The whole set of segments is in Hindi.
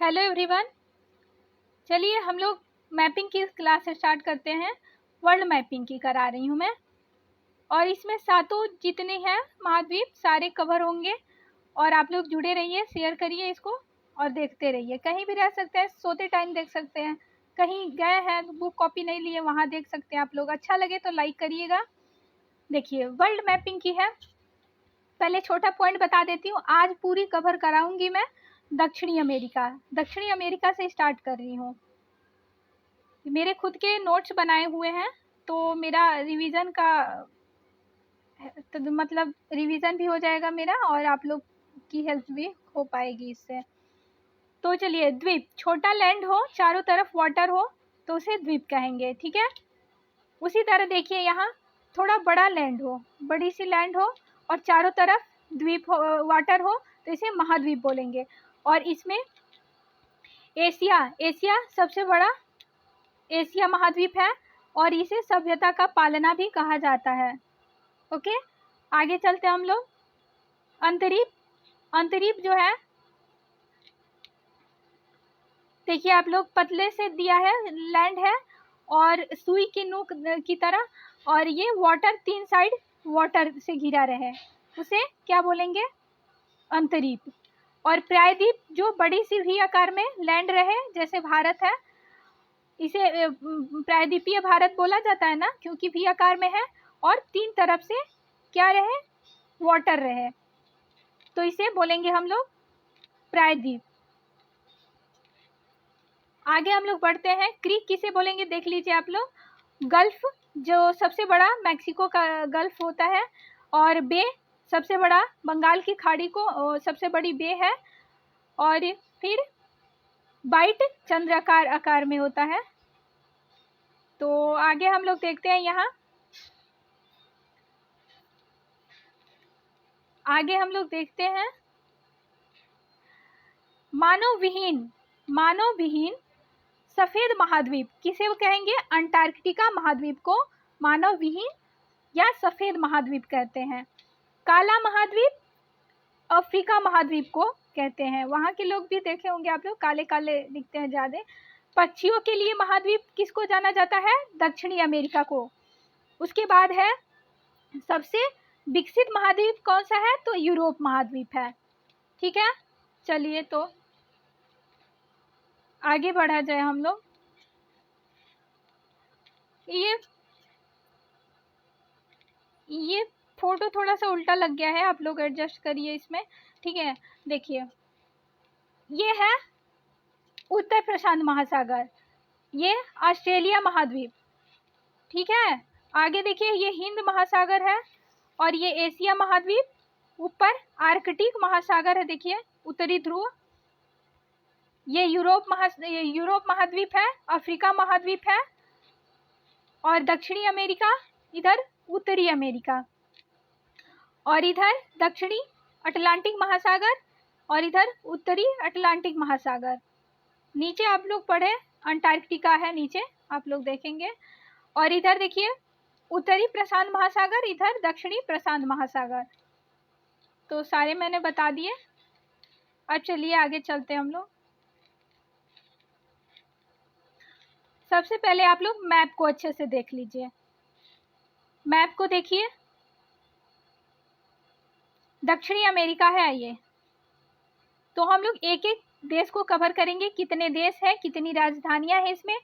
Hello everyone. चलिए हम लोग मैपिंग की क्लास स्टार्ट करते हैं। वर्ल्ड मैपिंग की करा रही हूँ मैं, और इसमें सातों जितने हैं महाद्वीप सारे कवर होंगे। और आप लोग जुड़े रहिए, शेयर करिए इसको और देखते रहिए। कहीं भी रह सकते हैं, सोते टाइम देख सकते हैं, कहीं गए हैं बुक कॉपी नहीं लिए वहाँ देख सकते हैं आप लोग। अच्छा लगे तो लाइक करिएगा। देखिए वर्ल्ड मैपिंग की है। पहले छोटा पॉइंट बता देती हूँ, आज पूरी कवर कराऊंगी मैं दक्षिणी अमेरिका से स्टार्ट कर रही हूँ। मेरे खुद के नोट्स बनाए हुए हैं, तो मेरा रिवीजन का तो मतलब रिवीजन भी हो जाएगा मेरा, और आप लोग की हेल्प भी हो पाएगी इससे। तो चलिए, द्वीप, छोटा लैंड हो चारों तरफ वाटर हो तो उसे द्वीप कहेंगे, ठीक है। उसी तरह देखिए यहाँ थोड़ा बड़ा लैंड हो, बड़ी सी लैंड हो और चारों तरफ द्वीप हो, वाटर हो, तो इसे महाद्वीप बोलेंगे। और इसमें एशिया सबसे बड़ा एशिया महाद्वीप है, और इसे सभ्यता का पालना भी कहा जाता है। ओके, आगे चलते हैं हम लोग। अंतरीप जो है, देखिए आप लोग पतले से दिया है, लैंड है और सुई की नोक की तरह, और ये वाटर तीन साइड वाटर से घिरा रहे, उसे क्या बोलेंगे? अंतरीप। और प्रायद्वीप जो बड़ी सी वी आकार में लैंड रहे, जैसे भारत है, इसे प्रायद्वीपीय भारत बोला जाता है ना, क्योंकि वी आकार में है और तीन तरफ से क्या रहे? वाटर रहे, तो इसे बोलेंगे हम लोग प्रायद्वीप। आगे हम लोग बढ़ते हैं। क्रीक किसे बोलेंगे देख लीजिए आप लोग। गल्फ, जो सबसे बड़ा मैक्सिको का गल्फ होता है, और बे, सबसे बड़ा बंगाल की खाड़ी को सबसे बड़ी बे है। और फिर बाइट चंद्राकार आकार में होता है। तो आगे हम लोग देखते हैं यहाँ, आगे हम लोग देखते हैं मानव विहीन सफेद महाद्वीप किसे कहेंगे? अंटार्कटिका महाद्वीप को मानव विहीन या सफेद महाद्वीप कहते हैं। काला महाद्वीप अफ्रीका महाद्वीप को कहते हैं। वहाँ के लोग भी देखे होंगे आप लोग, काले काले दिखते हैं ज्यादा। पक्षियों के लिए महाद्वीप किसको जाना जाता है? दक्षिणी अमेरिका को। उसके बाद है सबसे विकसित महाद्वीप कौन सा है? तो यूरोप महाद्वीप है, ठीक है। चलिए तो आगे बढ़ा जाए हम लोग। ये फोटो थोड़ा सा उल्टा लग गया है, आप लोग एडजस्ट करिए इसमें, ठीक है। देखिए ये है उत्तर प्रशांत महासागर, ये ऑस्ट्रेलिया महाद्वीप, ठीक है। आगे देखिए ये हिंद महासागर है, और ये एशिया महाद्वीप। ऊपर आर्कटिक महासागर है, देखिए उत्तरी ध्रुव। ये यूरोप महाद्वीप है, अफ्रीका महाद्वीप है, और दक्षिणी अमेरिका इधर उत्तरी अमेरिका, और इधर दक्षिणी अटलांटिक महासागर, और इधर उत्तरी अटलांटिक महासागर। नीचे आप लोग पढ़े अंटार्कटिका है नीचे, आप लोग देखेंगे। और इधर देखिए उत्तरी प्रशांत महासागर, इधर दक्षिणी प्रशांत महासागर। तो सारे मैंने बता दिए। अब चलिए आगे चलते हैं हम लोग। सबसे पहले आप लोग मैप को अच्छे से देख लीजिए। मैप को देखिए, दक्षिणी अमेरिका है ये। तो हम लोग एक एक देश को कवर करेंगे, कितने देश है, कितनी राजधानियां हैं इसमें।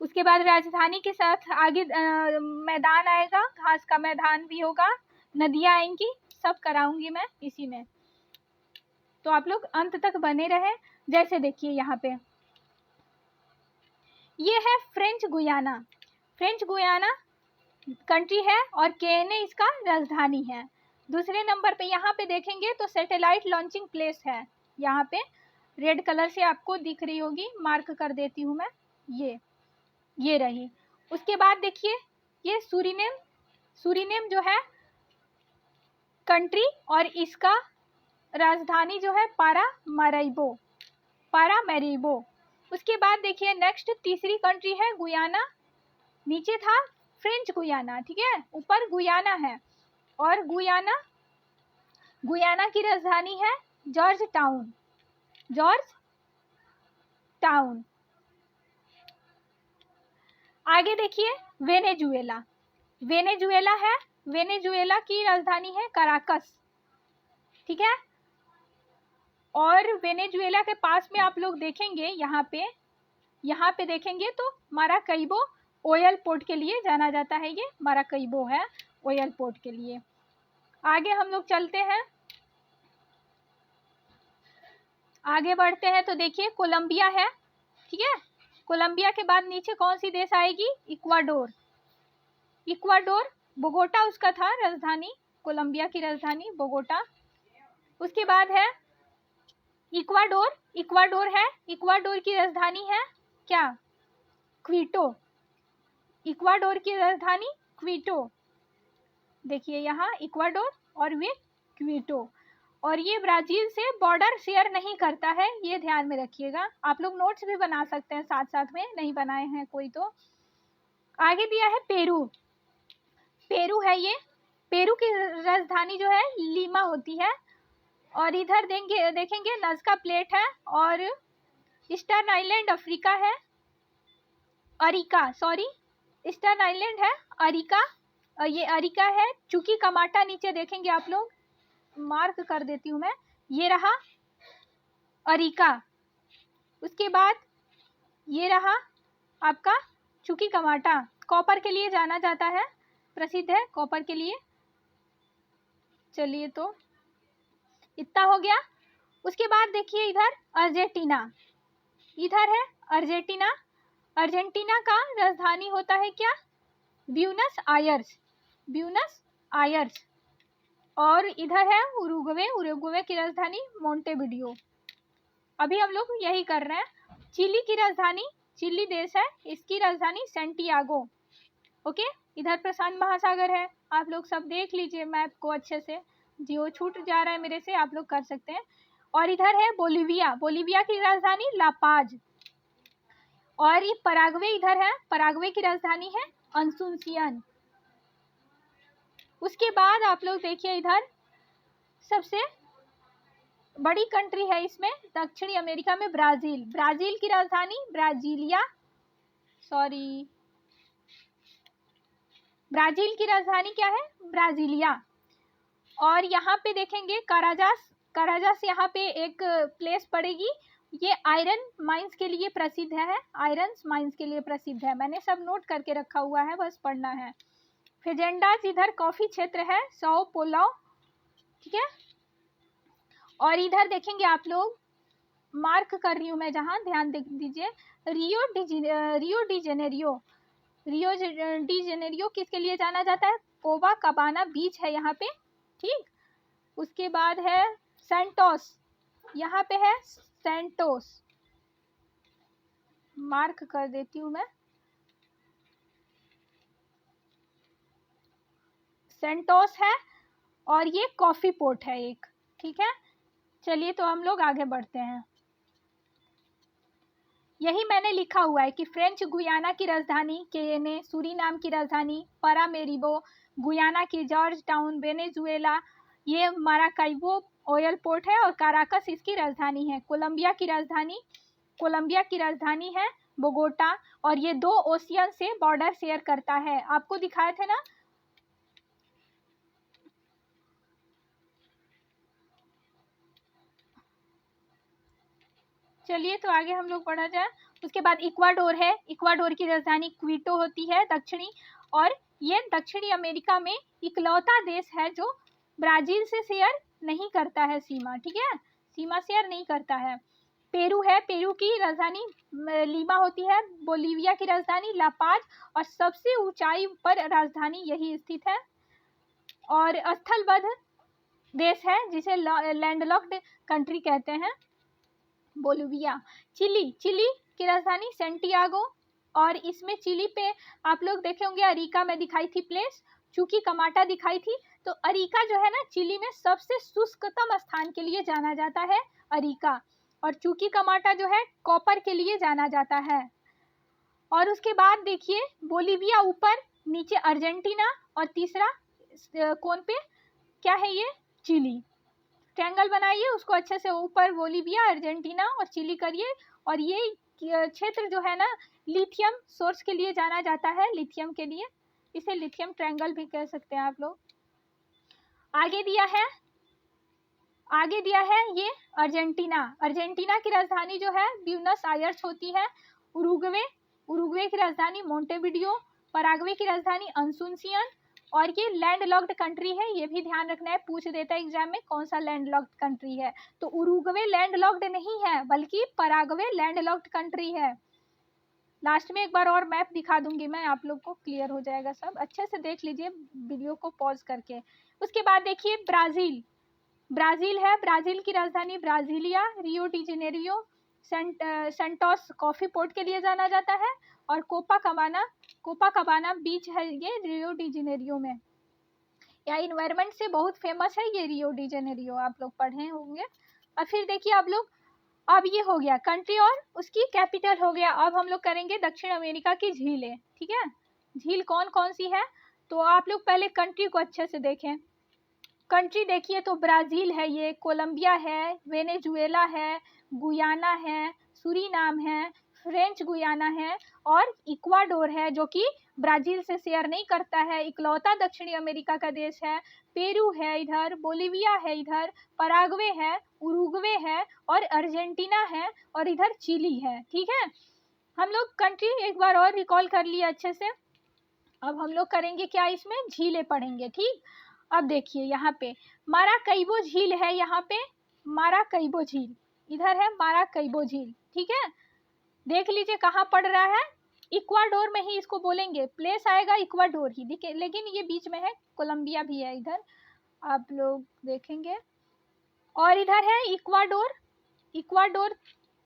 उसके बाद राजधानी के साथ आगे मैदान आएगा, घास का मैदान भी होगा, नदियां आएंगी, सब कराऊंगी मैं इसी में। तो आप लोग अंत तक बने रहे। जैसे देखिए यहाँ पे ये है फ्रेंच गुयाना कंट्री है, और केने इसका राजधानी है। दूसरे नंबर पे यहाँ पे देखेंगे तो सैटेलाइट लॉन्चिंग प्लेस है, यहाँ पे रेड कलर से आपको दिख रही होगी, मार्क कर देती हूँ मैं, ये रही। उसके बाद देखिए ये सूरीनेम जो है कंट्री, और इसका राजधानी जो है पारामैरिबो। उसके बाद देखिए नेक्स्ट तीसरी कंट्री है गुयाना। नीचे था फ्रेंच गुयाना, ठीक है, ऊपर गुयाना है, और गुयाना की राजधानी है जॉर्ज टाउन। आगे देखिए वेनेजुएला। वेनेजुएला है, वेनेजुएला की राजधानी है कराकस, ठीक है। और वेनेजुएला के पास में आप लोग देखेंगे यहाँ पे देखेंगे तो माराकैबो ऑयल पोर्ट के लिए जाना जाता है, ये माराकैबो है ऑयल पोर्ट के लिए। आगे हम लोग चलते हैं, आगे बढ़ते हैं तो देखिए कोलंबिया है, ठीक है। कोलंबिया के बाद नीचे कौन सी देश आएगी, इक्वाडोर। इक्वाडोर बोगोटा उसका था राजधानी, कोलंबिया की राजधानी बोगोटा। उसके बाद है इक्वाडोर, इक्वाडोर है, इक्वाडोर की राजधानी है क्या, क्विटो। इक्वाडोर की राजधानी क्विटो, देखिए यहाँ इक्वाडोर और वे क्विटो। और ये ब्राजील से बॉर्डर शेयर नहीं करता है, ये ध्यान में रखिएगा। आप लोग नोट्स भी बना सकते हैं साथ साथ में, नहीं बनाए हैं कोई तो। आगे दिया है पेरू, पेरू है ये, पेरू की राजधानी जो है लीमा होती है। और इधर देखेंगे नज़का प्लेट है और ईस्टर्न आइलैंड अफ्रीका है, अरिका, सॉरी ईस्टर्न आइलैंड है अरिका, ये अरिका है। चुकी कमाटा नीचे देखेंगे आप लोग, मार्क कर देती हूँ मैं, ये रहा अरिका। उसके बाद ये रहा आपका चुकी कमाटा, कॉपर के लिए जाना जाता है, प्रसिद्ध है कॉपर के लिए। चलिए तो इतना हो गया। उसके बाद देखिए इधर अर्जेंटीना, इधर है अर्जेंटीना। अर्जेंटीना का राजधानी होता है क्या, ब्यूनस आयर्स, ब्यूनस आयर्स। और इधर है उरुग्वे, उरुग्वे की राजधानी मोंटेविडियो। अभी हम लोग यही कर रहे हैं। चिली की राजधानी, चिली देश है, इसकी राजधानी सैंटियागो, ओके। इधर प्रशांत महासागर है, आप लोग सब देख लीजिए मैप को अच्छे से, जो छूट जा रहा है मेरे से आप लोग कर सकते हैं। और इधर है बोलीविया, बोलीविया की राजधानी लापाज। और ये पराग्वे इधर है, पराग्वे की राजधानी है अंसुसियन। उसके बाद आप लोग देखिए इधर सबसे बड़ी कंट्री है इसमें दक्षिणी अमेरिका में, ब्राजील। ब्राजील की राजधानी ब्राजीलिया, सॉरी ब्राजील की राजधानी क्या है, ब्राजीलिया। और यहाँ पे देखेंगे कराजास, कराजास यहाँ पे एक प्लेस पड़ेगी, ये आयरन माइंस के लिए प्रसिद्ध है, आयरन माइंस के लिए प्रसिद्ध है। मैंने सब नोट करके रखा हुआ है, बस पढ़ना है। फेजेंडाज इधर कॉफी क्षेत्र है, सौ पोलो, ठीक है। और इधर देखेंगे आप लोग, मार्क कर रही हूँ मैं जहाँ, ध्यान दीजिए, रियो डी जेनेरियो, रियो डी जेनेरियो किसके लिए जाना जाता है, कोबा कबाना बीच है यहाँ पे, ठीक। उसके बाद है सेंटोस, यहाँ पे है सेंटोस, मार्क कर देती हूँ मैं, सेंटोस है। और ये कॉफी पोर्ट है एक, ठीक है। चलिए तो हम लोग आगे बढ़ते हैं। यही मैंने लिखा हुआ है कि फ्रेंच गुयाना की राजधानी केने, सूरीनाम की राजधानी पारामेरिबो, गुयाना की जॉर्ज टाउन, वेनेजुएला ये माराकैबो ऑयल पोर्ट है और काराकस इसकी राजधानी है। कोलंबिया की राजधानी है बोगोटा। और ये दो ओशियन से बॉर्डर शेयर करता है, आपको दिखाए थे ना। चलिए तो आगे हम लोग बढ़ा जाए। उसके बाद इक्वाडोर है, इक्वाडोर की राजधानी क्विटो होती है दक्षिणी, और ये दक्षिणी अमेरिका में इकलौता देश है जो ब्राजील से शेयर नहीं करता है सीमा, ठीक है, सीमा शेयर नहीं करता है। पेरू है, पेरू की राजधानी लीमा होती है, बोलीविया की राजधानी लापाज, और सबसे ऊंचाई पर राजधानी यही स्थित है। और स्थलबद्ध देश है जिसे लैंडलॉक्ड कंट्री कहते हैं, बोलिविया। चिली, चिली की राजधानी सैंटियागो, और इसमें चिली पे आप लोग देखे होंगे अरिका में दिखाई थी प्लेस, चूंकि कमाटा दिखाई थी, तो अरिका जो है ना चिली में सबसे शुष्कतम स्थान के लिए जाना जाता है अरिका, और चूंकि कमाटा जो है कॉपर के लिए जाना जाता है। और उसके बाद देखिए बोलिविया ऊपर, नीचे अर्जेंटीना, और तीसरा कोन पे क्या है ये, चिली। ट्रायंगल बनाइए उसको अच्छे से, ऊपर बोलिविया, अर्जेंटीना और चिली करिए, और ये क्षेत्र जो है ना लिथियम सोर्स के लिए जाना जाता है, लिथियम के लिए, इसे लिथियम ट्रायंगल भी कह सकते हैं आप लोग। आगे दिया है ये अर्जेंटीना। अर्जेंटीना की राजधानी जो है ब्यूनस आयर्स होती है। उरुग्वे की राजधानी मोंटेविडियो। पराग्वे की राजधानी अंसुनसियन। और ये लैंड लॉक्ड कंट्री है, ये भी ध्यान रखना है, पूछ देता है एग्जाम में कौन सा लैंड लॉक्ड कंट्री है। तो उरुग्वे लैंड लॉक्ड नहीं है, बल्कि पराग्वे लैंड लॉक्ड कंट्री है। लास्ट में एक बार और मैप दिखा दूंगी मैं, आप लोग को क्लियर हो जाएगा सब, अच्छे से देख लीजिए वीडियो को पॉज करके। उसके बाद देखिए ब्राजील है। ब्राजील की राजधानी Brasilia. Rio de Janeiro Santos coffee port के लिए जाना जाता है। और कोपाकाबाना बीच है ये रियो डी जेनेरियो में। या इन्वायरमेंट से बहुत फेमस है ये रियो डी जेनेरियो, आप लोग पढ़े होंगे। और फिर देखिए आप लोग, अब ये हो गया कंट्री और उसकी कैपिटल हो गया। अब हम लोग करेंगे दक्षिण अमेरिका की झीलें, ठीक है। झील कौन कौन सी है, तो आप लोग पहले कंट्री को अच्छे से देखें। कंट्री देखिए तो ब्राज़ील है, ये कोलंबिया है, वेनेजुएला है, गुयाना है, सूरीनाम है, फ्रेंच गुयाना है और इक्वाडोर है, जो कि ब्राज़ील से शेयर नहीं करता है, इकलौता दक्षिणी अमेरिका का देश है। पेरू है इधर, बोलिविया है इधर, पराग्वे है, उरुग्वे है और अर्जेंटीना है और इधर चिली है, ठीक है। हम लोग कंट्री एक बार और रिकॉल कर लिए अच्छे से। अब हम लोग करेंगे क्या, इसमें झीलें पढ़ेंगे, ठीक। अब देखिए यहाँ पे माराकैबो झील है, यहाँ पे माराकैबो झील इधर है, माराकैबो झील, ठीक है। देख लीजिए कहाँ पड़ रहा है, इक्वाडोर में ही इसको बोलेंगे, प्लेस आएगा इक्वाडोर ही, देखिए, लेकिन ये बीच में है, कोलंबिया भी है इधर, आप लोग देखेंगे। और इधर है इक्वाडोर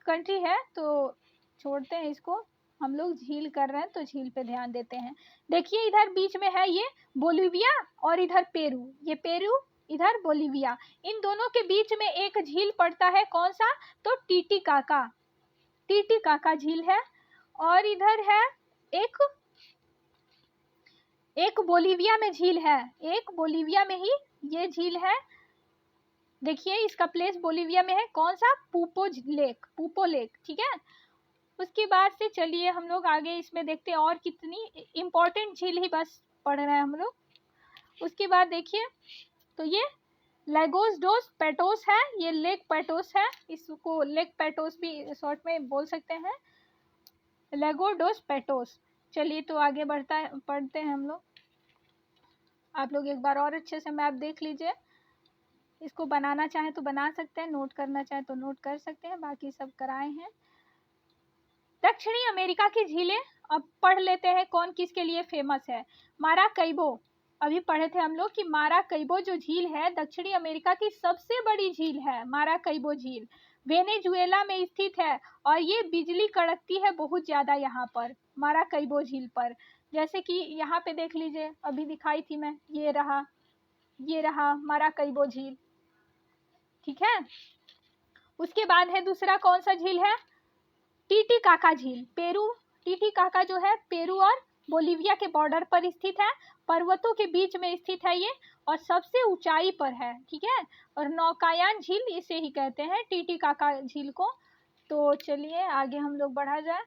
कंट्री है, तो छोड़ते हैं इसको, हम लोग झील कर रहे हैं तो झील पे ध्यान देते हैं। देखिए इधर बीच में है ये बोलिविया और इधर पेरू, ये पेरू इधर बोलिविया, इन दोनों के बीच में एक झील पड़ता है, कौन सा, तो टीटीकाका झील है। और इधर है एक बोलिविया में झील है, एक बोलिविया में ही ये झील है। देखिए इसका प्लेस बोलिविया में है, कौन सा, पूपो लेक, ठीक है। उसके बाद से चलिए हम लोग आगे इसमें देखते हैं और कितनी इम्पोर्टेंट झील ही बस पढ़ रहे हैं हम लोग। उसके बाद देखिए तो ये लेगोस डोस पेटोस है, ये लेक पेटोस है, इसको लेक पेटोस भी शॉर्ट में बोल सकते हैं, लेगो डोस पेटोस। चलिए तो आगे पढ़ते हैं हम लोग। आप लोग एक बार और अच्छे से मैप देख लीजिए, इसको बनाना चाहें तो बना सकते हैं, नोट करना चाहें तो नोट कर सकते हैं, बाकी सब कराए हैं। दक्षिणी अमेरिका की झीलें अब पढ़ लेते हैं कौन किसके लिए फेमस है। माराकैबो, अभी पढ़े थे हम लोग कि माराकैबो जो झील है दक्षिणी अमेरिका की सबसे बड़ी झील है, माराकैबो झील वेनेजुएला में स्थित है और ये बिजली कड़कती है बहुत ज़्यादा यहाँ पर माराकैबो झील पर। जैसे कि यहाँ पे देख लीजिए, अभी दिखाई थी मैं, ये रहा माराकैबो झील, ठीक है। उसके बाद है दूसरा कौन सा झील है, टीटीकाका झील, टीटीकाका जो है पेरू और बोलिविया के बॉर्डर पर स्थित है, पर्वतों के बीच में स्थित है ये और सबसे ऊंचाई पर है, ठीक है। और नौकायान झील इसे ही कहते हैं, टीटीकाका झील को। तो चलिए आगे हम लोग बढ़ा जाए।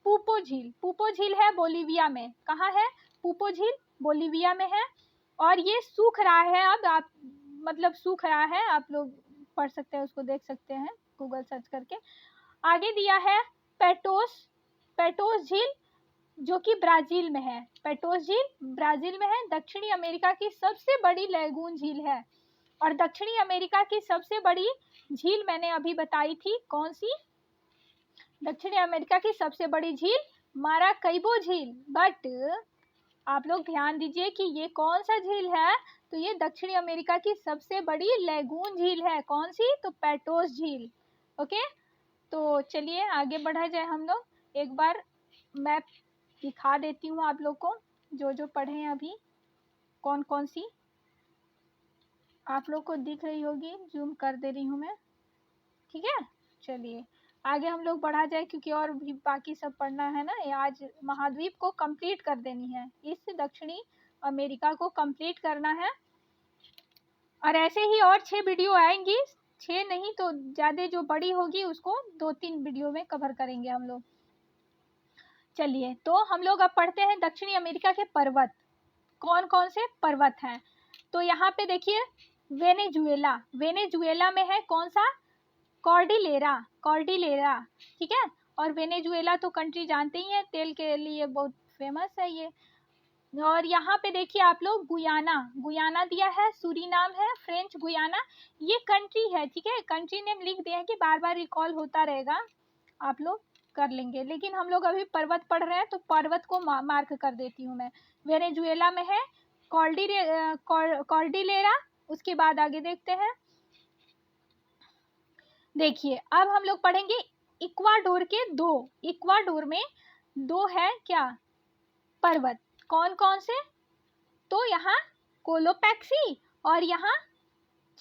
पूपो झील है बोलिविया में, कहाँ है, पूपो झील बोलिविया में है और ये सूख रहा है, अब आप सूख रहा है, आप लोग पढ़ सकते हैं, उसको देख सकते हैं गूगल सर्च करके। आगे दिया है पेटोस झील जो कि ब्राजील में है, पेटोस झील ब्राजील में है, दक्षिणी अमेरिका की सबसे बड़ी लैगून झील है। और दक्षिणी अमेरिका की सबसे बड़ी झील मैंने अभी बताई थी, कौन सी, दक्षिणी अमेरिका की सबसे बड़ी झील माराकैबो झील। बट आप लोग ध्यान दीजिए कि ये कौन सा झील है, तो ये दक्षिणी अमेरिका की सबसे बड़ी लैगून झील है, कौन सी, तो पेटोस झील, ओके। तो चलिए आगे बढ़ा जाए, हम लोग एक बार मैप दिखा देती हूँ आप लोग को, जो पढ़े हैं अभी कौन कौन सी आप लोग को दिख रही होगी, जूम कर दे रही हूँ मैं, ठीक है। चलिए आगे हम लोग बढ़ा जाए, क्योंकि और भी बाकी सब पढ़ना है ना, आज महाद्वीप को कंप्लीट कर देनी है, इस दक्षिणी अमेरिका को कंप्लीट करना है। और ऐसे ही और 6 वीडियो आएंगी 6 नहीं तो ज़्यादा जो बड़ी होगी उसको 2-3 वीडियो में कवर करेंगे हम लोग। चलिए तो हम लोग अब पढ़ते हैं दक्षिणी अमेरिका के पर्वत, कौन कौन से पर्वत हैं। तो यहाँ पे देखिए वेनेजुएला, वेनेजुएला में है कौन सा, कॉर्डिलेरा, कॉर्डिलेरा, ठीक है। और वेनेजुएला तो कंट्री जानते ही हैं, तेल के लिए बहुत फेमस है ये। और यहाँ पे देखिए आप लोग गुयाना, गुयाना दिया है, सूरीनाम है, फ्रेंच गुयाना, ये कंट्री है, ठीक है। कंट्री नेम लिख दिया है कि बार बार रिकॉल होता रहेगा, आप लोग कर लेंगे। लेकिन हम लोग अभी पर्वत पढ़ रहे हैं तो पर्वत को मार्क कर देती हूँ मैं। वेनेजुएला में है कॉर्डिलेरा। उसके बाद आगे देखते हैं, देखिए अब हम लोग पढ़ेंगे इक्वाडोर के दो, इक्वाडोर में दो है क्या पर्वत, कौन कौन से, तो यहाँ कोलोपैक्सी और यहाँ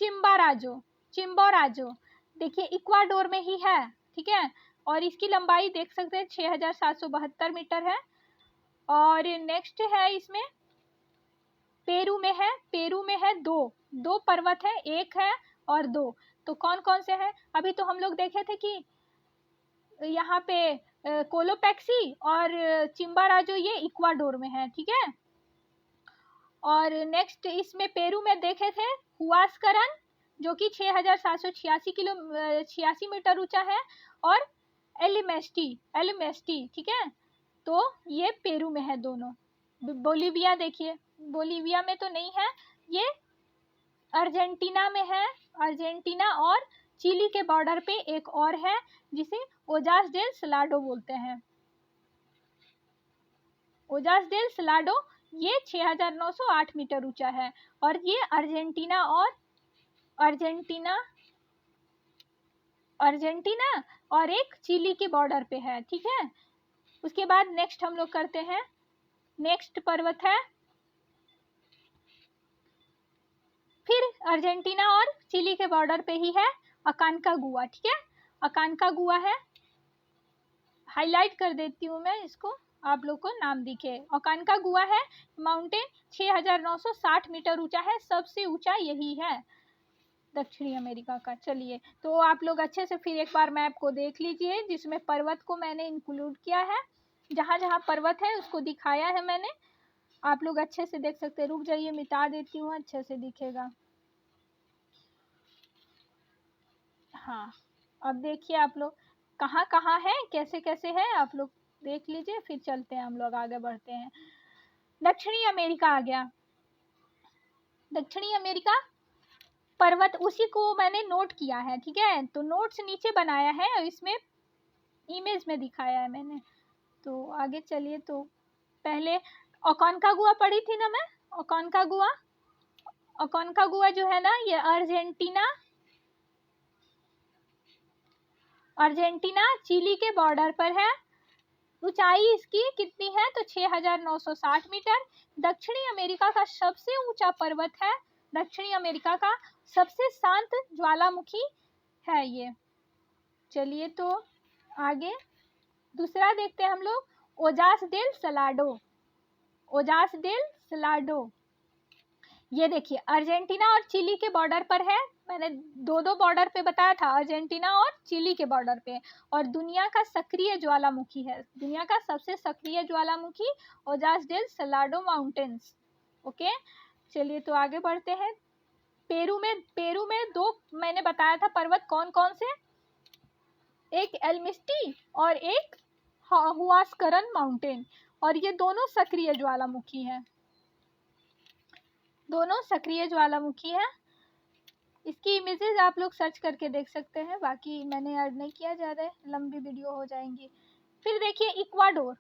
चिम्बाराजो, चिम्बोराजो, देखिए इक्वाडोर में ही है, ठीक है। और इसकी लंबाई देख सकते हैं 6772 मीटर है। और नेक्स्ट है इसमें पेरू में है, पेरू में है दो पर्वत है, एक है और दो, तो कौन कौन से हैं। अभी तो हम लोग देखे थे कि यहाँ पे कोलोपैक्सी और चिम्बाराजो ये इक्वाडोर में है, ठीक है। और नेक्स्ट इसमें पेरू में देखे थे हुआस्करन जो कि 6786 मीटर ऊंचा है, और एलिमेस्टी, एलिमेस्टी, ठीक है। तो ये पेरू में है दोनों। बोलीविया देखिए, बोलीविया में तो नहीं है, ये अर्जेंटीना में है, अर्जेंटीना और चिली के बॉर्डर पे एक और है जिसे ओजास डेल सलाडो बोलते हैं, ओजास डेल सलाडो, ये 6908 मीटर ऊंचा है। और ये अर्जेंटीना और अर्जेंटीना और एक चिली के बॉर्डर पे है, ठीक है। उसके बाद नेक्स्ट हम लोग करते हैं, नेक्स्ट पर्वत है फिर अर्जेंटीना और चिली के बॉर्डर पे ही है अकानकागुआ, ठीक है। अकानकागुआ है, हाईलाइट कर देती हूँ मैं इसको, आप लोग को नाम दिखे। अकानकागुआ है माउंटेन, 6960 मीटर ऊंचा है, सबसे ऊंचा यही है दक्षिणी अमेरिका का। चलिए तो आप लोग अच्छे से फिर एक बार मैप को देख लीजिए जिसमें पर्वत को मैंने इंक्लूड किया है, जहाँ जहाँ पर्वत है उसको दिखाया है मैंने, आप लोग अच्छे से देख सकते हैं। रुक जाइए मिटा देती हूँ, अच्छे से दिखेगा। हाँ अब देखिए आप लोग कहाँ कहाँ है, कैसे कैसे है, आप लोग देख लीजिए, फिर चलते हैं हम लोग आगे बढ़ते हैं। दक्षिणी अमेरिका आ गया, दक्षिणी अमेरिका पर्वत उसी को मैंने नोट किया है, ठीक है। तो नोट्स नीचे बनाया है और इसमें इमेज में दिखाया है मैंने। तो आगे चलिए, तो पहले अकानकागुआ पढ़ी थी ना मैं, अकानकागुआ, अकानकागुआ जो है ना ये अर्जेंटीना चिली के बॉर्डर पर है। ऊंचाई इसकी कितनी है तो 6960 मीटर। दक्षिणी अमेरिका का सबसे ऊंचा पर्वत है, दक्षिणी अमेरिका का सबसे शांत ज्वालामुखी है ये। चलिए तो आगे दूसरा देखते हैं हम लोग, ओजास डेल सलाडो, ओजास डेल सलाडो, ये देखिए अर्जेंटीना और चिली के बॉर्डर पर है। मैंने दो बॉर्डर पे बताया था, अर्जेंटीना और चिली के बॉर्डर पे। और दुनिया का सक्रिय ज्वालामुखी है, दुनिया का सबसे सक्रिय ज्वालामुखी ओजास डेल सलाडो माउंटेन्स, ओके। चलिए तो आगे बढ़ते हैं। पेरू में दो मैंने बताया था पर्वत, कौन कौन से, एक एल्मिस्टी और एक हुआस्करन माउंटेन, और ये दोनों सक्रिय ज्वालामुखी है, दोनों सक्रिय ज्वालामुखी है। इसकी इमेजेस आप लोग सर्च करके देख सकते हैं, बाकी मैंने ऐड नहीं किया, ज़्यादा लंबी वीडियो हो जाएंगी। फिर देखिए इक्वाडोर,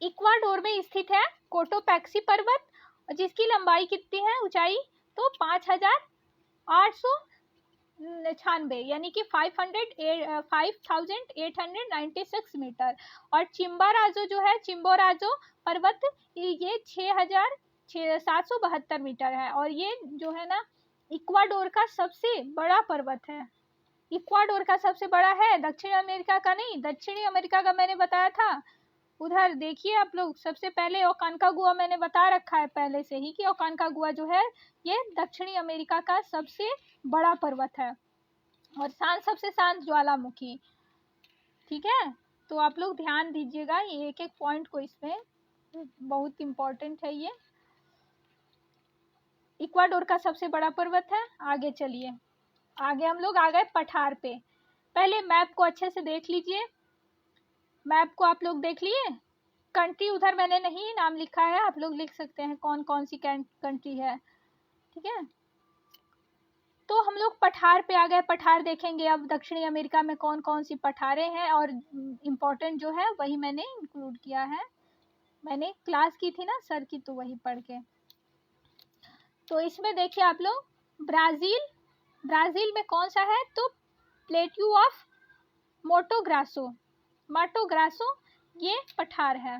इक्वाडोर में स्थित है कोटोपैक्सी पर्वत, जिसकी लंबाई कितनी है, ऊंचाई तो 5896 यानी कि 5896 मीटर। और चिम्बाराजो जो है, चिम्बोराजो पर्वत, ये 6772 मीटर है। और ये जो है ना इक्वाडोर का सबसे बड़ा पर्वत है, इक्वाडोर का सबसे बड़ा है, दक्षिण अमेरिका का नहीं। दक्षिणी अमेरिका का मैंने बताया था उधर देखिए आप लोग, सबसे पहले ओकानकागुआ मैंने बता रखा है पहले से ही कि ओकानकागुआ जो है ये दक्षिणी अमेरिका का सबसे बड़ा पर्वत है और सबसे शांत ज्वालामुखी। ठीक है, तो आप लोग ध्यान दीजिएगा ये एक एक पॉइंट को, इसमें बहुत इंपॉर्टेंट है ये। इक्वाडोर का सबसे बड़ा पर्वत है। आगे चलिए, आगे हम लोग आ गए पठार पे। पहले मैप को अच्छे से देख लीजिए, मैप को आप लोग देख लिए। कंट्री उधर मैंने नहीं नाम लिखा है, आप लोग लिख सकते हैं कौन कौन सी कंट्री है। ठीक है, तो हम लोग पठार पे आ गए। पठार देखेंगे अब दक्षिणी अमेरिका में कौन कौन सी पठारें हैं, और इम्पोर्टेंट जो है वही मैंने इंक्लूड किया है। मैंने क्लास की थी ना सर की, तो वही पढ़ के। तो इसमें देखिए आप लोग, ब्राजील, ब्राजील में कौन सा है, तो प्लेट्यू ऑफ मोटोग्रासो, माटोग्रासो ये पठार है।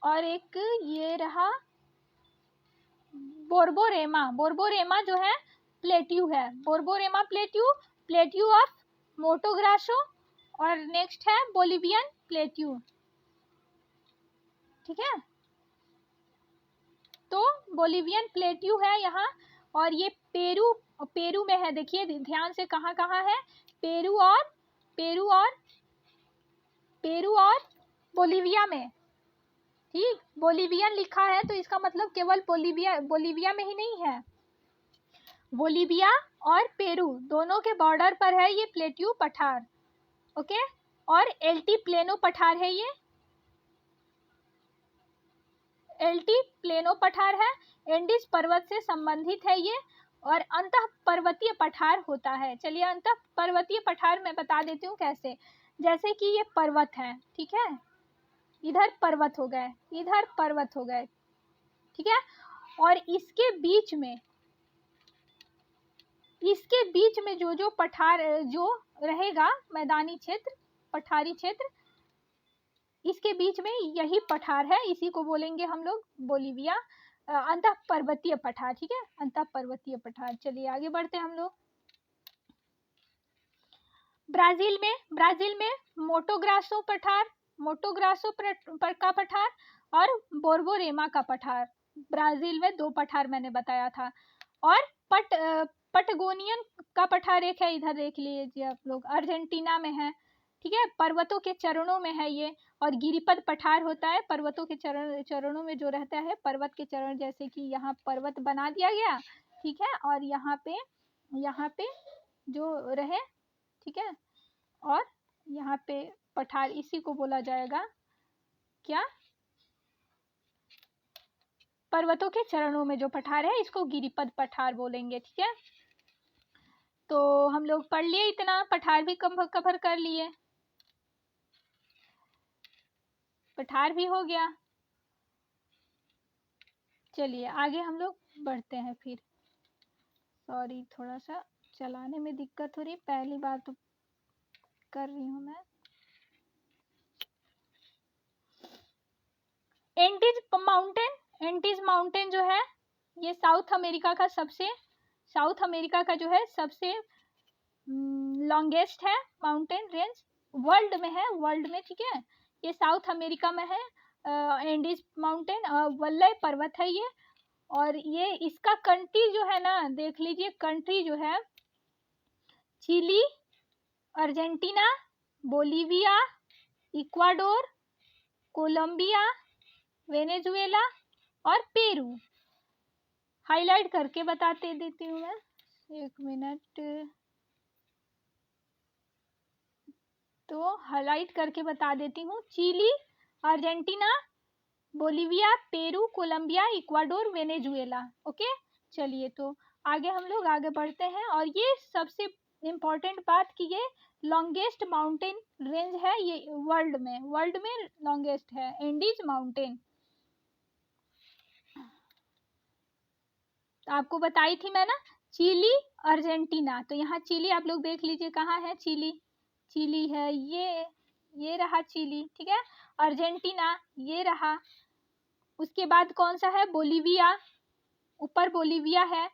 और एक ये रहा बोर्बोरेमा, बोर्बोरेमा जो है प्लेट्यू है, बोर्बोरेमा प्लेट्यू, प्लेट्यू ऑफ मोटोग्रासो। और नेक्स्ट है बोलिवियन प्लेट्यू। ठीक है, तो बोलिवियन प्लेट्यू है यहाँ। और ये पेरू, पेरू में है, देखिए ध्यान से कहाँ कहाँ है, पेरू और पेरू और पेरू और बोलिविया में। ठीक, बोलिवियन लिखा है तो इसका मतलब केवल बोलिविया में ही नहीं है, बोलिविया और पेरू दोनों के बॉर्डर पर है ये प्लेट्यू पठार। ओके, और एल्टी प्लेनो पठार है ये, एल्टी प्लेनो पठार है, एंडीज पर्वत से संबंधित है ये, और अंतः पर्वतीय पठार होता है। चलिए अंतः पर्वतीय पठार मैं बता देती हूँ कैसे। जैसे कि ये पर्वत है, ठीक है, इधर पर्वत हो गए, इधर पर्वत हो गए, ठीक है, और इसके बीच में जो जो पठार जो रहेगा, मैदानी क्षेत्र, पठारी क्षेत्र, इसके बीच में यही पठार है, इसी को बोलेंगे हम लोग बोलिविया, अंतः पर्वतीय पठार। ठीक है, अंतः पर्वतीय पठार। चलिए आगे बढ़ते हैं हम लोग। ब्राजील में मोटोग्रासो पठार, मोटोग्रासो का पठार और बोर्बोरेमा का पठार। ब्राजील में 2 पठार मैंने बताया था। और पटगोनियन का पठार एक है, इधर देख लीजिए आप लोग, अर्जेंटीना में है। ठीक है, पर्वतों के चरणों में है ये। और गिरिपद पठार होता है पर्वतों के चरणों में जो रहता है, पर्वत के चरण, जैसे कि यहाँ पर्वत बना दिया गया, ठीक है, और यहाँ पे जो रहे, ठीक है, और यहाँ पे पठार, इसी को बोला जाएगा क्या, पर्वतों के चरणों में जो पठार है इसको गिरिपद पठार बोलेंगे। ठीक है, तो हम लोग पढ़ लिए, इतना पठार भी कवर कर लिए, पठार भी हो गया। चलिए आगे हम लोग बढ़ते हैं फिर। सॉरी, थोड़ा सा चलाने में दिक्कत हो रही, पहली बार तो कर रही हूँ मैं। एंटीज माउंटेन जो है ये साउथ अमेरिका का जो है सबसे लॉन्गेस्ट है माउंटेन रेंज, वर्ल्ड में है, वर्ल्ड में। ठीक है, ये साउथ अमेरिका में है, एंडीज माउंटेन, वल्लय पर्वत है ये। और ये इसका कंट्री जो है ना, देख लीजिए कंट्री जो है, Chile, Argentina, Bolivia, Ecuador, Colombia, Venezuela और पेरू। हाईलाइट करके बताते देती हूँ मैं, 1 मिनट, तो हाईलाइट करके बता देती हूँ, Chile, Argentina, Bolivia, Peru, Colombia, Ecuador, Venezuela. Okay, चलिए तो आगे हम लोग आगे बढ़ते हैं। और ये सबसे इम्पोर्टेंट बात कि ये लॉन्गेस्ट माउंटेन रेंज है ये वर्ल्ड में लॉन्गेस्ट है एंडीज माउंटेन। तो आपको बताई थी मैं ना, चिली, अर्जेंटीना, तो यहाँ चिली आप लोग देख लीजिए कहाँ है, चिली है, ये रहा चिली। ठीक है, अर्जेंटीना ये रहा, उसके बाद कौन सा है, बोलिविया, ऊपर बोलिविया है,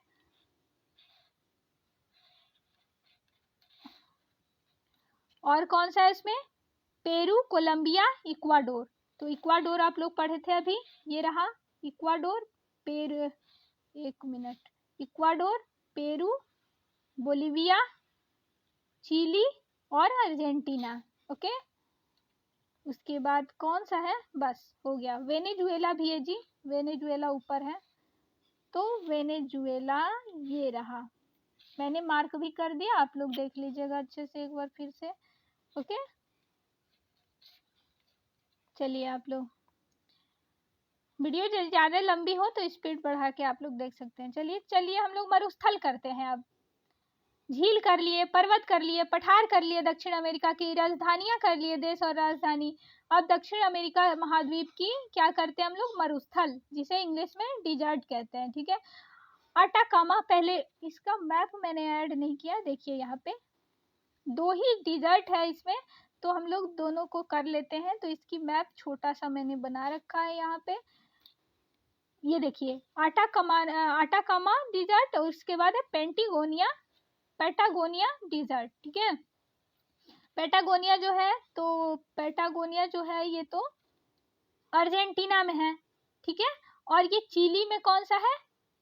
और कौन सा है इसमें, पेरू, कोलंबिया, इक्वाडोर। तो इक्वाडोर आप लोग पढ़े थे अभी, ये रहा इक्वाडोर, पेरू, एक minute, Ecuador, Peru, Bolivia, Chile और अर्जेंटीना। ओके, उसके बाद कौन सा है, बस हो गया। वेनेजुएला भी है जी, वेनेजुएला ऊपर है, तो वेनेजुएला ये रहा, मैंने मार्क भी कर दिया, आप लोग देख लीजिएगा अच्छे से एक बार फिर से। ओके, चलिए आप लोग, वीडियो ज़्यादा लंबी हो तो स्पीड बढ़ा के आप लोग देख सकते हैं। चलिए हम लोग मरुस्थल करते हैं। अब झील कर लिए, पर्वत कर लिए, पठार कर लिए, दक्षिण अमेरिका की राजधानियां कर लिए, देश और राजधानी। अब दक्षिण अमेरिका महाद्वीप की क्या करते हैं हम लोग, मरुस्थल, जिसे इंग्लिश में डिजर्ट कहते हैं। ठीक है, अटाकामा, पहले इसका मैप मैंने ऐड नहीं किया, देखिए यहाँ पे 2 ही डिजर्ट है इसमें, तो हम लोग दोनों को कर लेते हैं। तो इसकी मैप छोटा सा मैंने बना रखा है यहाँ पे, ये देखिए आटाकामा डिजर्ट, और उसके बाद है पैटागोनिया डिजर्ट। ठीक है, पैटागोनिया जो है, तो पैटागोनिया जो है ये तो अर्जेंटीना में है। ठीक है, और ये चिली में कौन सा है,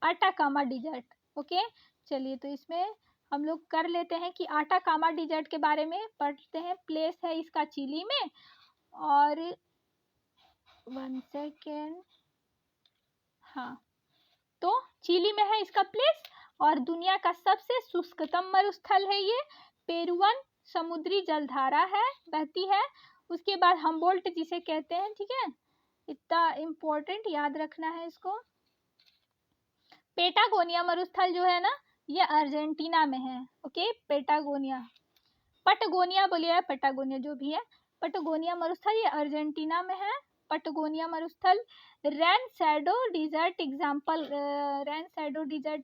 आटाकामा डिजर्ट। ओके, चलिए तो इसमें हम लोग कर लेते हैं कि आटाकामा डिजर्ट के बारे में पढ़ते हैं। प्लेस है इसका चिली में, और 1 सेकेंड, हाँ, तो चिली में है इसका प्लेस, और दुनिया का सबसे शुष्कतम मरुस्थल है ये। पेरुवन समुद्री जलधारा है, बहती है। उसके बाद हम्बोल्ट जिसे कहते हैं, ठीक है, इतना इम्पोर्टेंट याद रखना है इसको। पेटागोनिया मरुस्थल जो है ना, ये अर्जेंटीना में है। ओके, पटगोनिया बोलिए, पेटागोनिया जो भी है, पटगोनिया मरुस्थल ये अर्जेंटीना में है। पटगोनिया मरुस्थल रैन सैडो डिजर्ट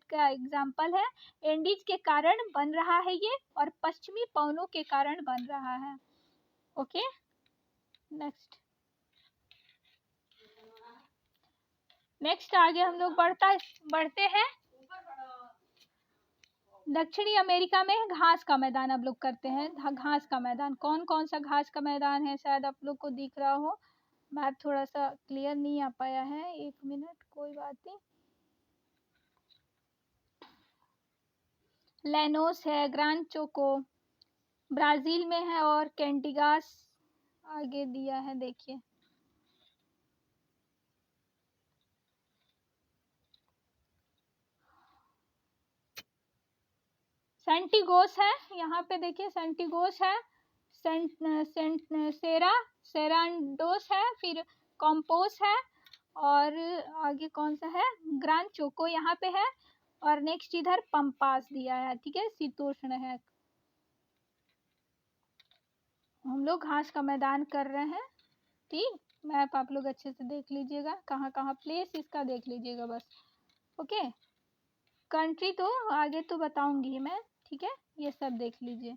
का एग्जाम्पल है। एंडीज के कारण बन रहा है ये, और पश्चिमी पवनों के कारण बन रहा है। ओके, नेक्स्ट आगे हम लोग बढ़ते हैं। दक्षिणी अमेरिका में घास का मैदान अब लोग करते हैं। घास का मैदान, कौन कौन सा घास का मैदान है, शायद आप लोग को दिख रहा हो, मैप थोड़ा सा क्लियर नहीं आ पाया है, एक मिनट, कोई बात नहीं। लेनोस है, ग्रान चोको ब्राजील में है, और कैंटिगास आगे दिया है, देखिए सेंटिगोस है, यहाँ पे देखिए सेंटिगोस है, सेरांडोस है, फिर कॉम्पोस है, और आगे कौन सा है, ग्रान चोको यहाँ पे है, और नेक्स्ट इधर पंपास दिया है। ठीक है, शीतोष्ण है। हम लोग घास का मैदान कर रहे हैं। ठीक, मैप आप लोग अच्छे से देख लीजिएगा, कहाँ कहाँ प्लेस इसका देख लीजिएगा बस। ओके, कंट्री तो आगे तो बताऊंगी मैं, ठीक है, ये सब देख लीजिए।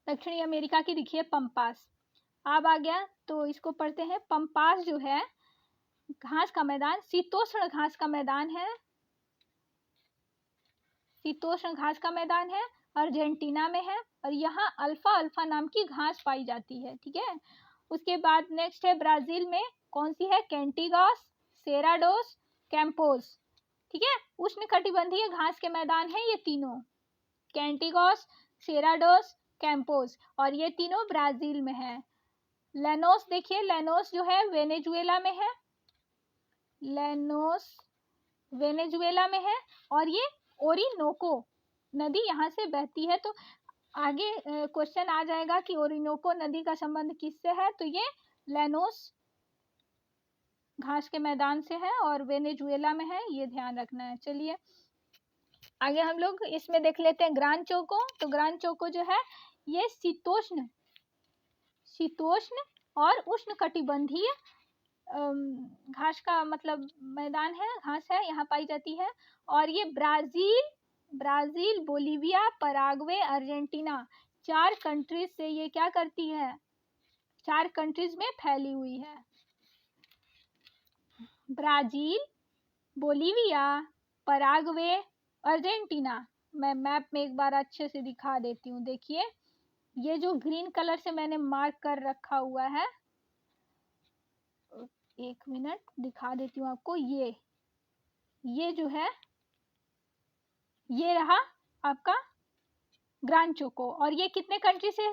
दक्षिणी अमेरिका की दिखिए पंपास, अब आ गया, तो इसको पढ़ते हैं। पंपास जो है घास का मैदान, शीतोष्ण घास का मैदान है, शीतोष्ण घास का मैदान है, अर्जेंटीना में है, और यहाँ अल्फा अल्फा नाम की घास पाई जाती है। ठीक है, उसके बाद नेक्स्ट है ब्राजील में, कौन सी है, कैंटिगास, सेराडोस, कैंपोस। ठीक है, उष्ण कटिबंधीय घास के मैदान है ये तीनों, कैंटिगोस, सेराडोस, कैंपोस, और ये तीनों ब्राजील में है। लेनोस देखिए, लेनोस जो है वेनेजुएला में है, लेनोस वेनेजुएला में है, और ये ओरिनोको नदी यहाँ से बहती है। तो आगे क्वेश्चन आ जाएगा कि ओरिनोको नदी का संबंध किससे है, तो ये लेनोस घास के मैदान से है और वेनेजुएला में है, ये ध्यान रखना है। चलिए आगे हम लोग इसमें देख लेते हैं ग्रान चोको। तो ग्रान चोको जो है ये शीतोष्ण और उष्ण कटिबंधीय घास का मतलब मैदान है, घास है, यहाँ पाई जाती है। और ये Brazil, Bolivia, Paraguay, Argentina 4 countries से ये क्या करती है, 4 कंट्रीज में फैली हुई है। Brazil, Bolivia, Paraguay, Argentina. मैं मैप में एक बार अच्छे से दिखा देती हूँ, देखिए ये जो ग्रीन कलर से मैंने मार्क कर रखा हुआ है, 1 मिनट दिखा देती हूँ आपको। ये जो है, ये रहा आपका ग्रांड चोको। और ये कितने कंट्री से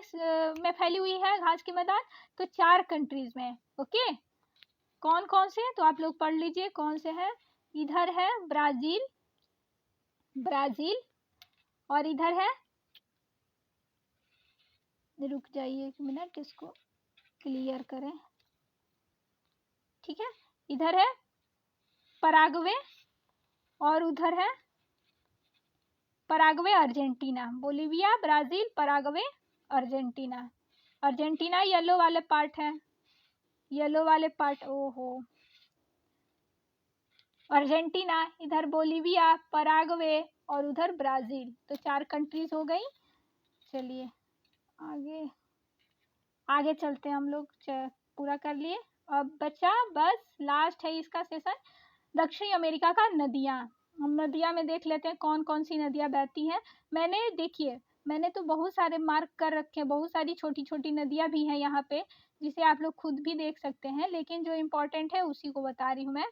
में फैली हुई है घास की मैदान? तो 4 कंट्रीज में। ओके, कौन कौन से? तो आप लोग पढ़ लीजिए कौन से हैं। इधर है ब्राजील, और इधर है, रुक जाइए 1 मिनट, इसको क्लियर करें। ठीक है, इधर है पराग्वे, और उधर है Paraguay Argentina. Bolivia, Brazil, Paraguay, Argentina. Argentina yellow वाले पार्ट है, येलो वाले पार्ट। ओहो, अर्जेंटीना, इधर बोलीविया, पराग्वे और उधर ब्राजील। तो 4 कंट्रीज हो गई। चलिए आगे आगे चलते हैं हम लोग। पूरा कर लिए। अब बचा बस लास्ट है इसका सेशन, दक्षिणी अमेरिका का नदियाँ। हम नदियाँ में देख लेते हैं कौन कौन सी नदियाँ बहती हैं। मैंने तो बहुत सारे मार्क कर रखे हैं, बहुत सारी छोटी छोटी नदियाँ भी हैं यहाँ पे, जिसे आप लोग खुद भी देख सकते हैं, लेकिन जो इम्पोर्टेंट है उसी को बता रही हूँ मैं।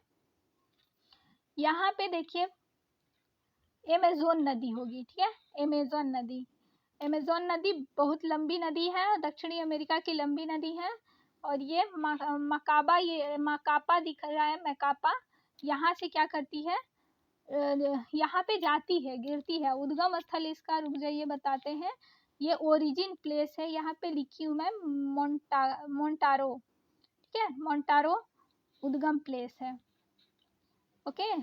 यहाँ पे देखिए अमेज़न नदी होगी, ठीक है, अमेज़न नदी बहुत लंबी नदी है, दक्षिणी अमेरिका की लंबी नदी है। और ये मकापा दिख रहा है, मकापा। यहाँ से क्या करती है, यहाँ पे जाती है, गिरती है। उद्गम स्थल इसका, रुक जाइए बताते हैं। ये ओरिजिन प्लेस है, यहाँ पे लिखी हूँ मैं, मोन्टारो। ठीक है, मोन्टारो उद्गम प्लेस है। ओके,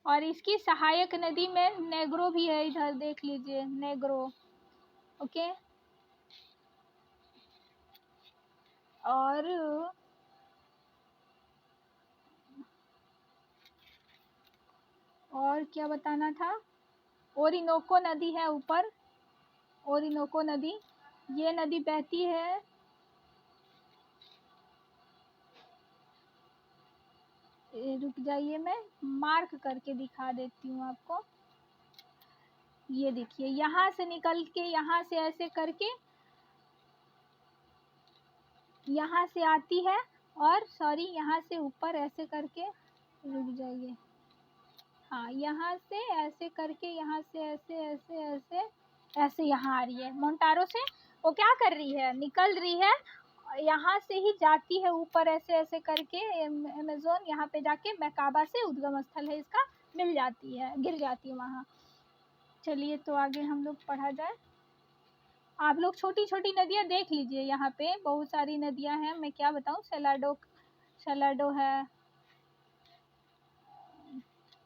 और इसकी सहायक नदी में नेग्रो भी है, इधर देख लीजिए, नेग्रो। ओके, और क्या बताना था, ओरिनोको नदी है ऊपर, ओरिनोको नदी, ये नदी बहती है रुक जाइए मैं मार्क करके दिखा देती हूँ आपको। ये देखिए, यहाँ से निकल के, यहाँ से ऐसे करके यहाँ से आती है, और सॉरी यहाँ से ऊपर ऐसे करके, रुक जाइए, हाँ, यहाँ से ऐसे करके, यहाँ से ऐसे ऐसे ऐसे ऐसे यहाँ आ रही है मोन्टारो से। वो क्या कर रही है, निकल रही है, यहाँ से ही जाती है ऊपर ऐसे ऐसे करके अमेज़न, यहाँ पे जाके मकाबा से उद्गम स्थल है इसका, मिल जाती है, गिर जाती है वहाँ। चलिए तो आगे हम लोग पढ़ा जाए। आप लोग छोटी छोटी नदियाँ देख लीजिए, यहाँ पे बहुत सारी नदियाँ हैं, मैं क्या बताऊँ। सलाडो है,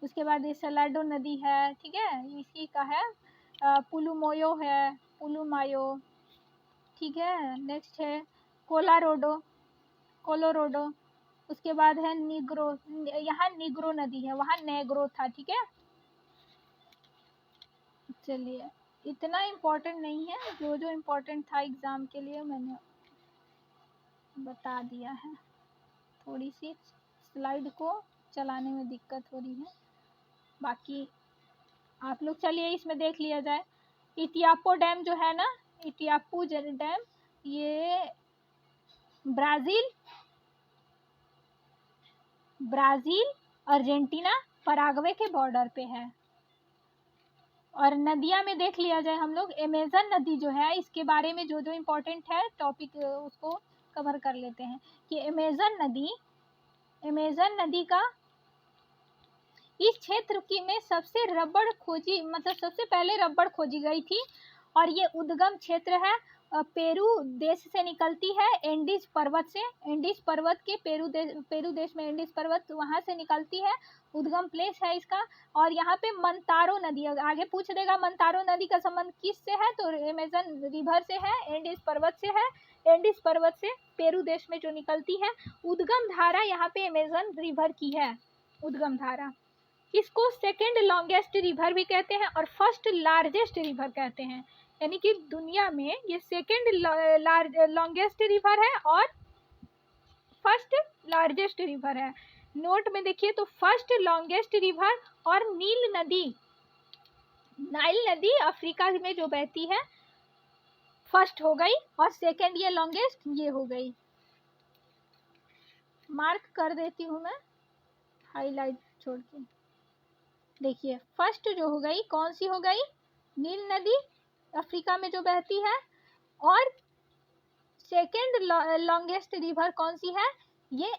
उसके बाद ये सलाडो नदी है, ठीक है, इसी का है। पुलुमायो है, पुलुमायो, ठीक है। नेक्स्ट है कोलोराडो। उसके बाद है निग्रो, यहाँ निग्रो नदी है, वहाँ नेग्रो था, ठीक है। चलिए, इतना इम्पोर्टेंट नहीं है, जो जो इम्पोर्टेंट था एग्ज़ाम के लिए मैंने बता दिया है। थोड़ी सी स्लाइड को चलाने में दिक्कत हो रही है, बाकी आप लोग चलिए इसमें देख लिया जाए। इटियापो डैम जो है ना, इटियापू डैम, ये ब्राज़ील, अर्जेंटीना, पराग्वे के बॉर्डर पे है। और नदियाँ में देख लिया जाए हम लोग, अमेज़न नदी जो है, इसके बारे में जो जो इम्पोर्टेंट है टॉपिक उसको कवर कर लेते हैं। कि अमेज़न नदी का इस क्षेत्र की में सबसे पहले रबड़ खोजी गई थी। और ये उद्गम क्षेत्र है, पेरू देश से निकलती है, एंडीज पर्वत से, एंडीज पर्वत के पेरू देश में एंडीज पर्वत, वहाँ से निकलती है, उद्गम प्लेस है इसका। और यहाँ पे मंतारो नदी, आगे पूछ देगा मंतारो नदी का संबंध किससे है, तो अमेज़न रिवर से है, एंडीज पर्वत से है, एंडीज पर्वत से पेरू देश में जो निकलती है। उद्गम धारा यहाँ पे अमेज़न रिवर की है, उद्गम धारा। इसको सेकेंड लॉन्गेस्ट रिवर भी कहते हैं और फर्स्ट लार्जेस्ट रिवर कहते हैं, यानी कि दुनिया में ये सेकेंड लॉन्गेस्ट रिवर है और फर्स्ट लार्जेस्ट रिवर है। नोट में देखिए तो फर्स्ट लॉन्गेस्ट रिवर और नाइल नदी अफ्रीका में जो बहती है, फर्स्ट हो गई और सेकंड ये लॉन्गेस्ट ये हो गई। मार्क कर देती हूँ मैं हाईलाइट छोड़ के। देखिए फर्स्ट जो हो गई कौन सी हो गई, नील नदी अफ्रीका में जो बहती है, और सेकंड लॉन्गेस्ट रिवर कौन सी है, ये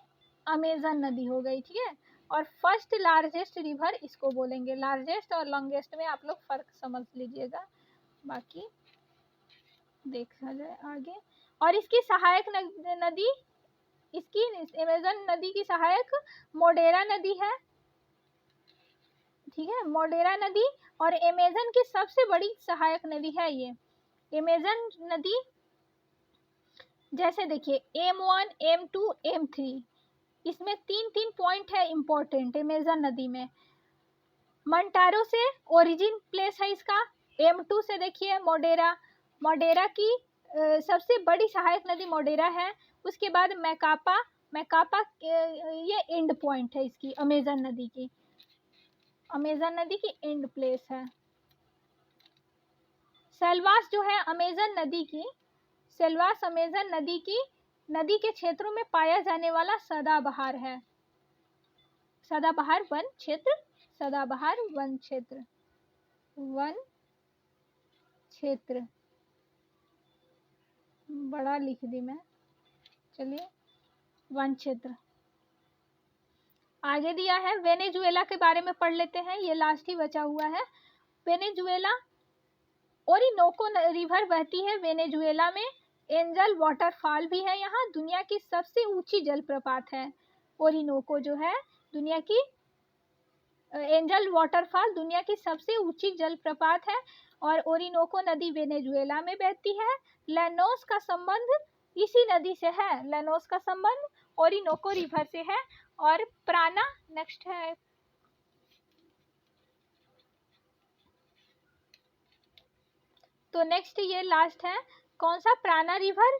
अमेजन नदी हो गई, ठीक है। और फर्स्ट लार्जेस्ट रिवर इसको बोलेंगे, लार्जेस्ट और लॉन्गेस्ट में आप लोग फर्क समझ लीजिएगा, बाकी देखा जाए आगे। और इसकी सहायक नदी, इसकी अमेजन नदी की सहायक मोडेरा नदी है, ठीक है, मोडेरा नदी। और अमेजन की सबसे बड़ी सहायक नदी है ये अमेजन नदी। जैसे देखिए M1, M2, M3, इसमें 3 पॉइंट है इम्पोर्टेंट अमेजन नदी में। मंटारो से ओरिजिन प्लेस है इसका। M2 से देखिए मोडेरा, मोडेरा की सबसे बड़ी सहायक नदी मोडेरा है। उसके बाद मैकापा, मैकापा ये एंड पॉइंट है इसकी अमेजन नदी की, अमेजन नदी की एंड प्लेस है। सेल्वास जो है अमेजन नदी की, सेल्वास अमेजन नदी की नदी के क्षेत्रों में पाया जाने वाला सदाबहार है, सदाबहार वन क्षेत्र, सदाबहार वन क्षेत्र, वन क्षेत्र बड़ा लिख दी मैं, चलिए वन क्षेत्र। आगे दिया है वेनेजुएला के बारे में पढ़ लेते हैं, ये लास्ट ही बचा हुआ है। वेनेजुएला ओरिनोको रिवर बहती है वेनेजुएला में। एंजल वाटरफॉल भी है यहाँ, दुनिया की सबसे ऊंची जलप्रपात है ओरिनोको जो है, दुनिया की एंजल वाटरफॉल दुनिया की सबसे ऊंची जलप्रपात है। और ओरिनोको नदी वेनेजुएला में बहती है। लैनोस का संबंध इसी नदी से है, लैनोस का संबंध ओरिनोको रिवर से है। और प्राना नेक्स्ट है, तो नेक्स्ट ये लास्ट है कौन सा, प्राना रिवर।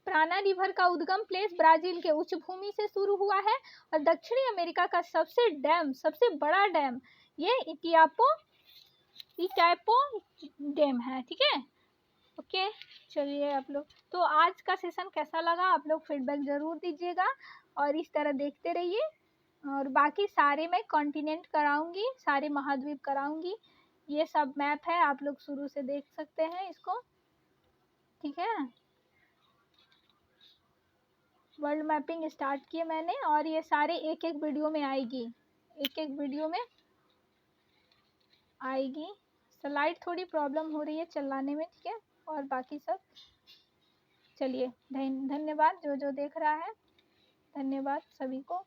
प्राना रिवर का उद्गम प्लेस ब्राजील के उच्च भूमि से शुरू हुआ है। और दक्षिणी अमेरिका का सबसे बड़ा डैम ये इटापो डैम है, ठीक है। ओके चलिए आप लोग, तो आज का सेशन कैसा लगा आप लोग फीडबैक जरूर दीजिएगा, और इस तरह देखते रहिए। और बाकी सारे मैं कॉन्टिनेंट कराऊंगी, सारे महाद्वीप कराऊंगी। ये सब मैप है, आप लोग शुरू से देख सकते हैं इसको, ठीक है। वर्ल्ड मैपिंग स्टार्ट किए मैंने, और ये सारे एक एक वीडियो में आएगी, एक एक वीडियो में आएगी। स्लाइड थोड़ी प्रॉब्लम हो रही है चलाने में, ठीक है। और बाकी सब चलिए धन्यवाद जो जो देख रहा है, धन्यवाद सभी को।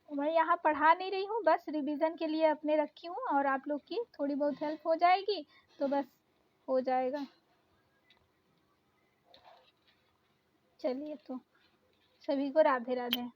मैं यहाँ पढ़ा नहीं रही हूँ, बस रिवीजन के लिए अपने रखी हूँ, और आप लोग की थोड़ी बहुत हेल्प हो जाएगी तो बस हो जाएगा। चलिए तो सभी को राधे राधे।